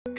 It's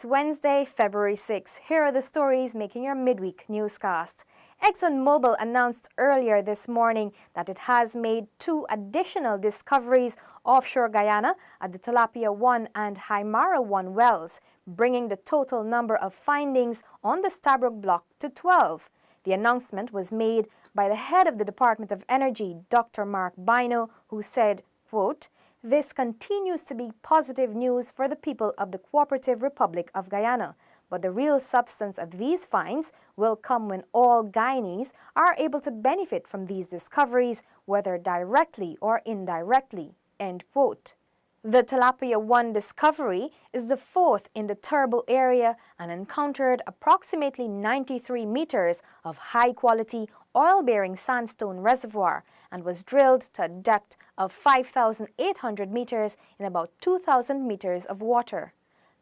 Wednesday, February 6. Here are the stories making your midweek newscast. ExxonMobil announced earlier this morning that it has made 2 additional discoveries offshore Guyana at the Tilapia 1 and Haimara 1 wells, bringing the total number of findings on the Stabroek block to 12. The announcement was made by the head of the Department of Energy, Dr. Mark Bino, who said, quote, "This continues to be positive news for the people of the Cooperative Republic of Guyana, but the real substance of these finds will come when all Guyanese are able to benefit from these discoveries, whether directly or indirectly." End quote. The Tilapia 1 discovery is the 4th in the Turbo area and encountered approximately 93 meters of high-quality oil-bearing sandstone reservoir and was drilled to a depth of 5,800 meters in about 2,000 meters of water.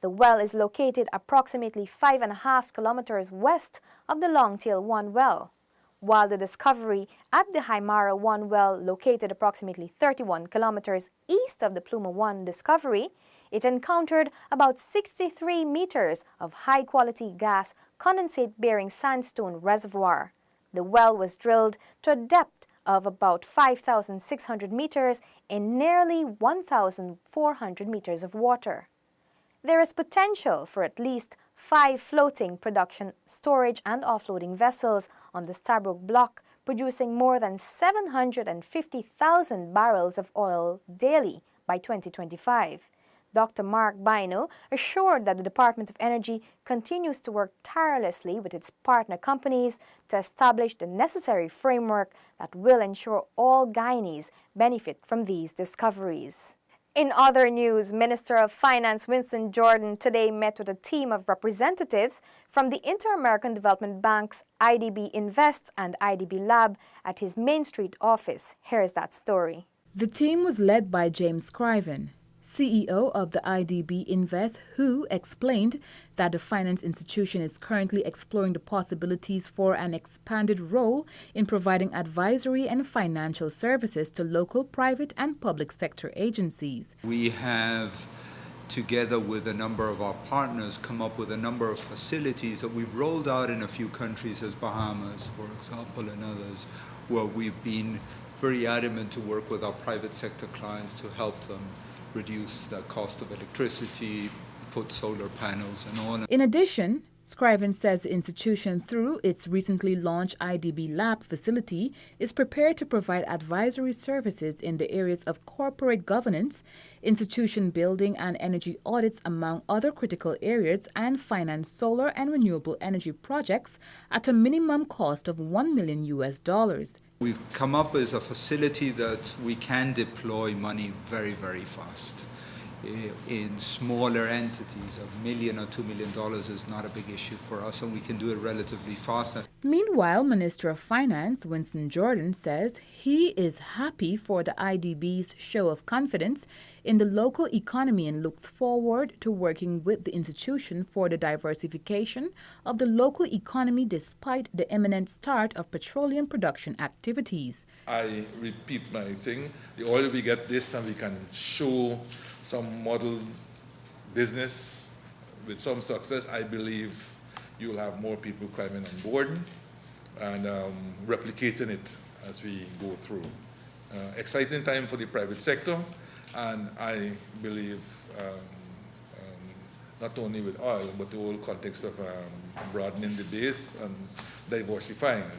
The well is located approximately 5.5 kilometers west of the Longtail 1 well, while the discovery at the Haimara 1 well, located approximately 31 kilometers east of the Pluma 1 discovery, it encountered about 63 meters of high-quality gas condensate-bearing sandstone reservoir. The well was drilled to a depth of about 5,600 meters in nearly 1,400 meters of water. There is potential for at least 5 floating production, storage and offloading vessels on the Stabroek block, producing more than 750,000 barrels of oil daily by 2025. Dr. Mark Bino assured that the Department of Energy continues to work tirelessly with its partner companies to establish the necessary framework that will ensure all Guyanese benefit from these discoveries. In other news, Minister of Finance Winston Jordan today met with a team of representatives from the Inter-American Development Bank's IDB Invest and IDB Lab at his Main Street office. Here's that story. The team was led by James Scriven, CEO of the IDB Invest, who explained that the finance institution is currently exploring the possibilities for an expanded role in providing advisory and financial services to local private and public sector agencies. We have, together with a number of our partners, come up with a number of facilities that we've rolled out in a few countries, as Bahamas, for example, and others, where we've been very adamant to work with our private sector clients to help them reduce the cost of electricity, put solar panels and on. In addition, Scriven says the institution, through its recently launched IDB Lab facility, is prepared to provide advisory services in the areas of corporate governance, institution building and energy audits, among other critical areas, and finance solar and renewable energy projects at a minimum cost of $1 million. We've come up with a facility that we can deploy money very, very fast. In smaller entities, $1 million or $2 million is not a big issue for us, and we can do it relatively fast. Meanwhile, Minister of Finance Winston Jordan says he is happy for the IDB's show of confidence in the local economy and looks forward to working with the institution for the diversification of the local economy despite the imminent start of petroleum production activities. I repeat my thing, the oil we get this and we can show some model business with some success, I believe you'll have more people climbing on board and replicating it as we go through. Exciting time for the private sector, and I believe not only with oil, but the whole context of broadening the base and diversifying.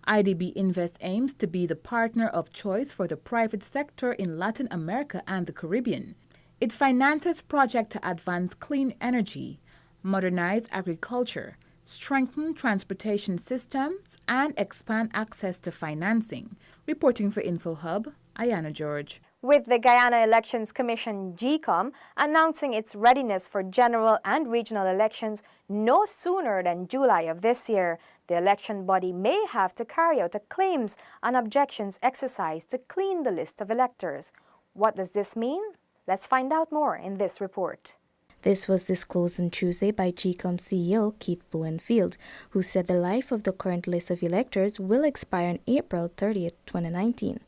IDB Invest aims to be the partner of choice for the private sector in Latin America and the Caribbean. It finances projects to advance clean energy, modernize agriculture, strengthen transportation systems, and expand access to financing. Reporting for InfoHub, Ayana George. With the Guyana Elections Commission GECOM announcing its readiness for general and regional elections no sooner than July of this year, the election body may have to carry out a claims and objections exercise to clean the list of electors. What does this mean? Let's find out more in this report. This was disclosed on Tuesday by GECOM CEO Keith Lowenfield, who said the life of the current list of electors will expire on April 30th, 2019.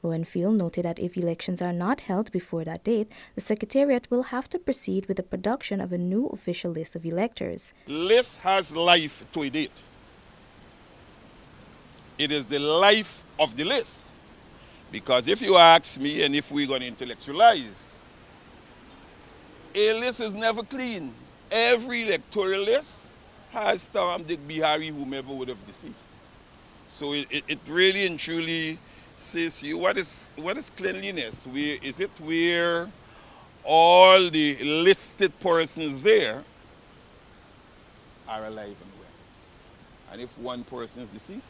Lowenfield noted that if elections are not held before that date, the Secretariat will have to proceed with the production of a new official list of electors. List has life to it. It is the life of the list. Because if you ask me, and if we're going to intellectualize, a list is never clean. Every electoral list has Tom, Dick, Bihari, whomever would have deceased. So it really and truly says to you, what is cleanliness? Is it where all the listed persons there are alive and well? And if one person is deceased,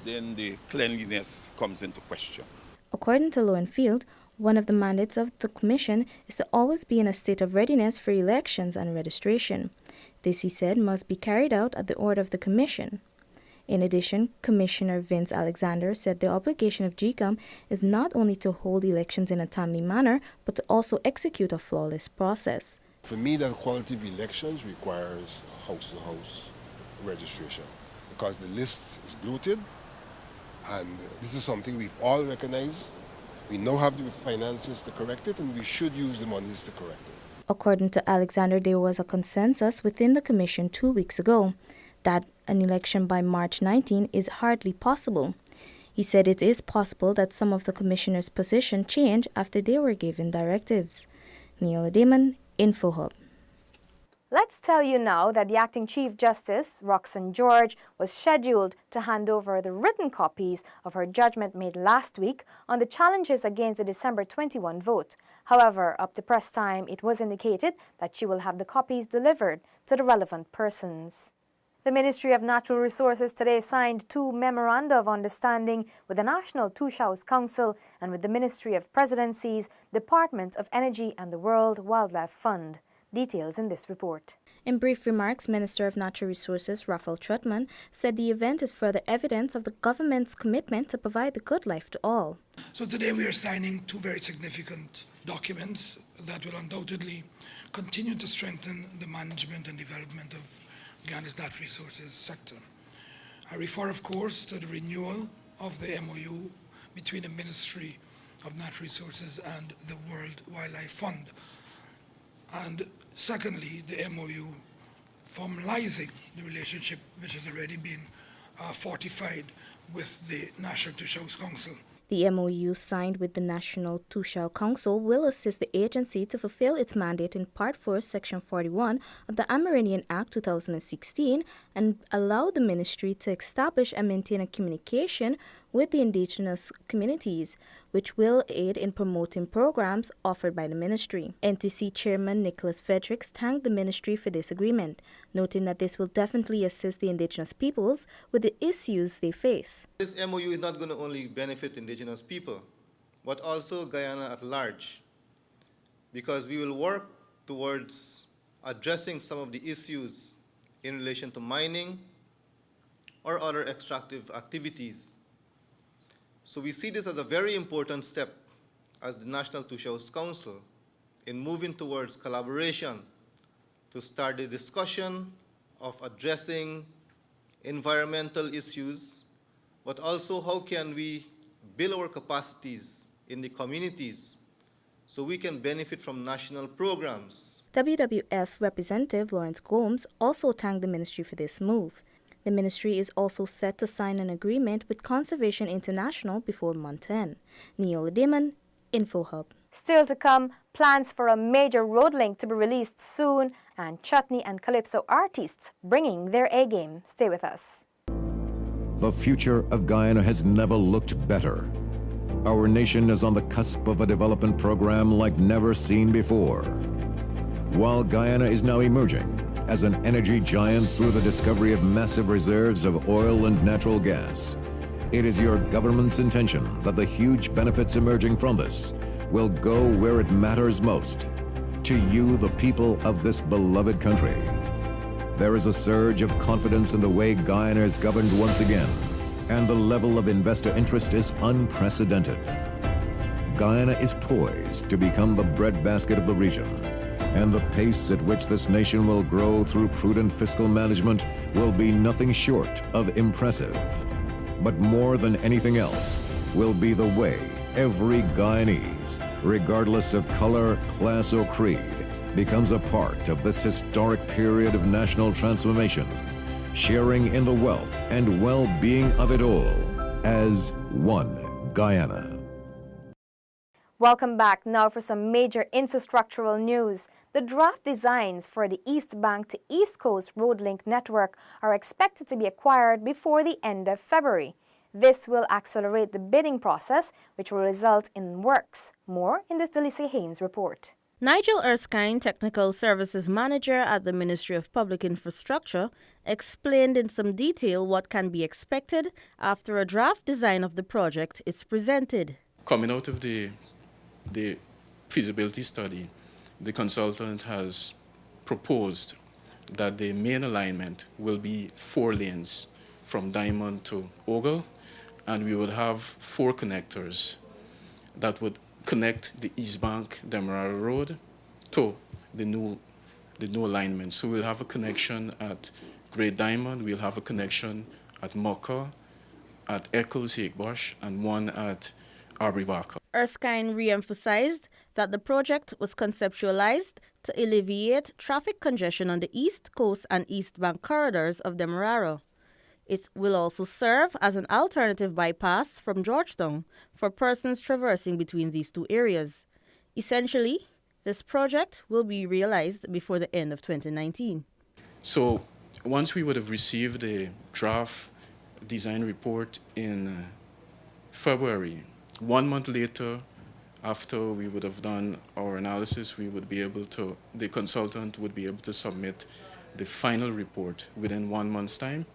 then the cleanliness comes into question. According to Lowenfield, one of the mandates of the Commission is to always be in a state of readiness for elections and registration. This, he said, must be carried out at the order of the Commission. In addition, Commissioner Vince Alexander said the obligation of GECOM is not only to hold elections in a timely manner, but to also execute a flawless process. For me, the quality of elections requires house-to-house registration because the list is bloated, and this is something we've all recognized. We now have the finances to correct it, and we should use the monies to correct it. According to Alexander, there was a consensus within the Commission 2 weeks ago that an election by March 19 is hardly possible. He said it is possible that some of the commissioners' position change after they were given directives. Neil Ademan, InfoHub. Let's tell you now that the Acting Chief Justice, Roxanne George, was scheduled to hand over the written copies of her judgment made last week on the challenges against the December 21 vote. However, up to press time, it was indicated that she will have the copies delivered to the relevant persons. The Ministry of Natural Resources today signed 2 memoranda of understanding with the National Tushaus Council and with the Ministry of Presidency's Department of Energy and the World Wildlife Fund. Details in this report. In brief remarks, Minister of Natural Resources Raphael Trotman said the event is further evidence of the government's commitment to provide the good life to all. So today we are signing 2 very significant documents that will undoubtedly continue to strengthen the management and development of Guyana's natural resources sector. I refer, of course, to the renewal of the MOU between the Ministry of Natural Resources and the World Wildlife Fund. And secondly, the MOU formalizing the relationship which has already been fortified with the National Tushaus Council. The MOU signed with the National Tushau Council will assist the agency to fulfill its mandate in Part 4, Section 41 of the Amerindian Act 2016 and allow the ministry to establish and maintain a communication with the indigenous communities, which will aid in promoting programs offered by the ministry. NTC Chairman Nicholas Fredericks thanked the ministry for this agreement, noting that this will definitely assist the indigenous peoples with the issues they face. This MOU is not going to only benefit indigenous people, but also Guyana at large, because we will work towards addressing some of the issues in relation to mining or other extractive activities. So we see this as a very important step as the National Tushaus Council in moving towards collaboration to start the discussion of addressing environmental issues, but also how can we build our capacities in the communities so we can benefit from national programs. WWF Representative Lawrence Gomes also thanked the ministry for this move. The ministry is also set to sign an agreement with Conservation International before month end. Neil Ademan, InfoHub. Still to come, plans for a major road link to be released soon, and Chutney and Calypso artists bringing their A-game. Stay with us. The future of Guyana has never looked better. Our nation is on the cusp of a development program like never seen before. While Guyana is now emerging as an energy giant through the discovery of massive reserves of oil and natural gas, It is your government's intention that the huge benefits emerging from this will go where it matters most, to you, the people of this beloved country. There is a surge of confidence in the way Guyana is governed once again, and the level of investor interest is unprecedented. Guyana is poised to become the breadbasket of the region, and the pace at which this nation will grow through prudent fiscal management will be nothing short of impressive. But more than anything else will be the way every Guyanese, regardless of color, class, or creed, becomes a part of this historic period of national transformation, sharing in the wealth and well-being of it all as one Guyana. Welcome back. Now for some major infrastructural news. The draft designs for the East Bank to East Coast Road Link network are expected to be acquired before the end of February. This will accelerate the bidding process, which will result in works. More in this Delicia Haynes report. Nigel Erskine, Technical Services Manager at the Ministry of Public Infrastructure, explained in some detail what can be expected after a draft design of the project is presented. Coming out of the feasibility study, the consultant has proposed that the main alignment will be 4 lanes from Diamond to Ogle, and we would have 4 connectors that would connect the East Bank Demerara Road to the new alignment. So we'll have a connection at Great Diamond, we'll have a connection at Mocha, at Eccles Hakebush, and one at Arbibaka. Erskine re-emphasized that the project was conceptualized to alleviate traffic congestion on the East Coast and East Bank corridors of Demerara. It will also serve as an alternative bypass from Georgetown for persons traversing between these 2 areas. Essentially, this project will be realized before the end of 2019. So once we would have received the draft design report in February, 1 month later, after we would have done our analysis, the consultant would be able to submit the final report within 1 month's time.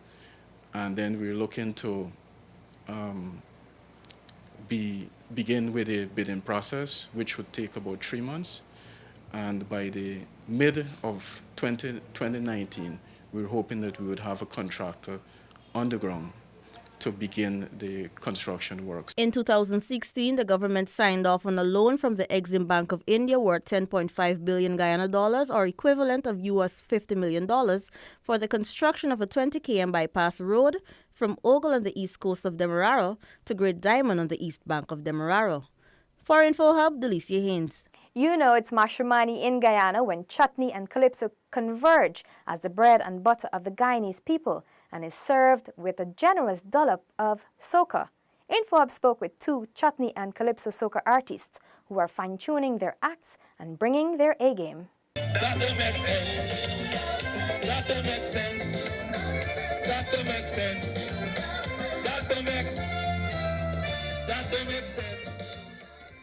And then we're looking to begin with the bidding process, which would take about 3 months. And by the mid of 2019, we're hoping that we would have a contractor on the ground to begin the construction works. In 2016, the government signed off on a loan from the Exim Bank of India worth 10.5 billion Guyana dollars, or equivalent of US $50 million, for the construction of a 20 km bypass road from Ogle on the east coast of Demerara to Great Diamond on the east bank of Demerara. For Info Hub, Delicia Haynes. You know it's Mashramani in Guyana when chutney and calypso converge as the bread and butter of the Guyanese people and is served with a generous dollop of soca. InfoHub spoke with 2 chutney and calypso soca artists who are fine-tuning their acts and bringing their A-game. That don't make sense. That don't make sense. That don't make sense. That don't make sense.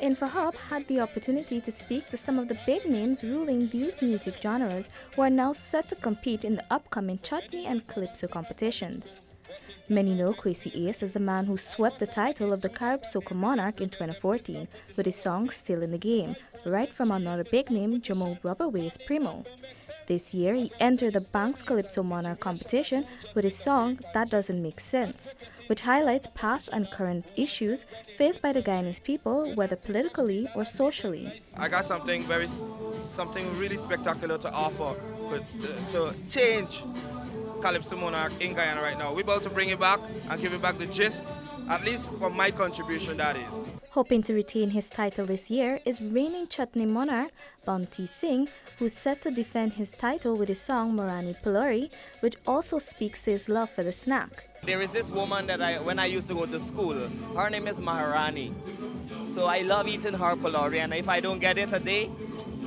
InfoHub had the opportunity to speak to some of the big names ruling these music genres who are now set to compete in the upcoming chutney and calypso competitions. Many know Kwesi Ace as the man who swept the title of the Carib Soca Monarch in 2014 with his song Still in the Game, right from another big name, Jomo Rubberways Primo. This year, he entered the Banks Calypso Monarch competition with his song That Doesn't Make Sense, which highlights past and current issues faced by the Guyanese people, whether politically or socially. I got something really spectacular to offer to change Calypso Monarch in Guyana right now. We're about to bring it back and give it back the gist, at least from my contribution, that is. Hoping to retain his title this year is reigning chutney monarch Banti Singh, who's set to defend his title with his song Morani Pilori, which also speaks to his love for the snack. There is this woman that when I used to go to school, her name is Maharani. So I love eating her pilori, and if I don't get it today,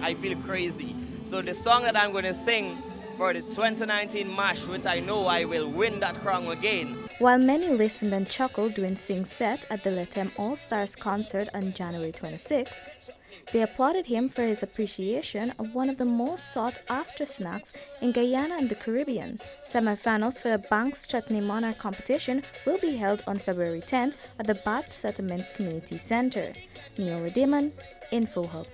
I feel crazy. So the song that I'm going to sing for the 2019 MASH, which I know I will win that crown again, While many listened and chuckled during Singh's set at the Letem All-Stars concert on January 26, they applauded him for his appreciation of one of the most sought-after snacks in Guyana and the Caribbean. Semi-finals for the Banks Chutney Monarch competition will be held on February 10th at the Bath Settlement Community Center. Neil Rediman, InfoHub.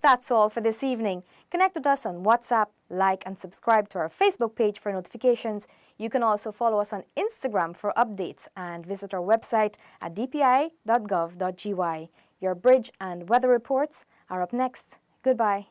That's all for this evening. Connect with us on WhatsApp, like and subscribe to our Facebook page for notifications. You can also follow us on Instagram for updates and visit our website at dpi.gov.gy. Your bridge and weather reports are up next. Goodbye.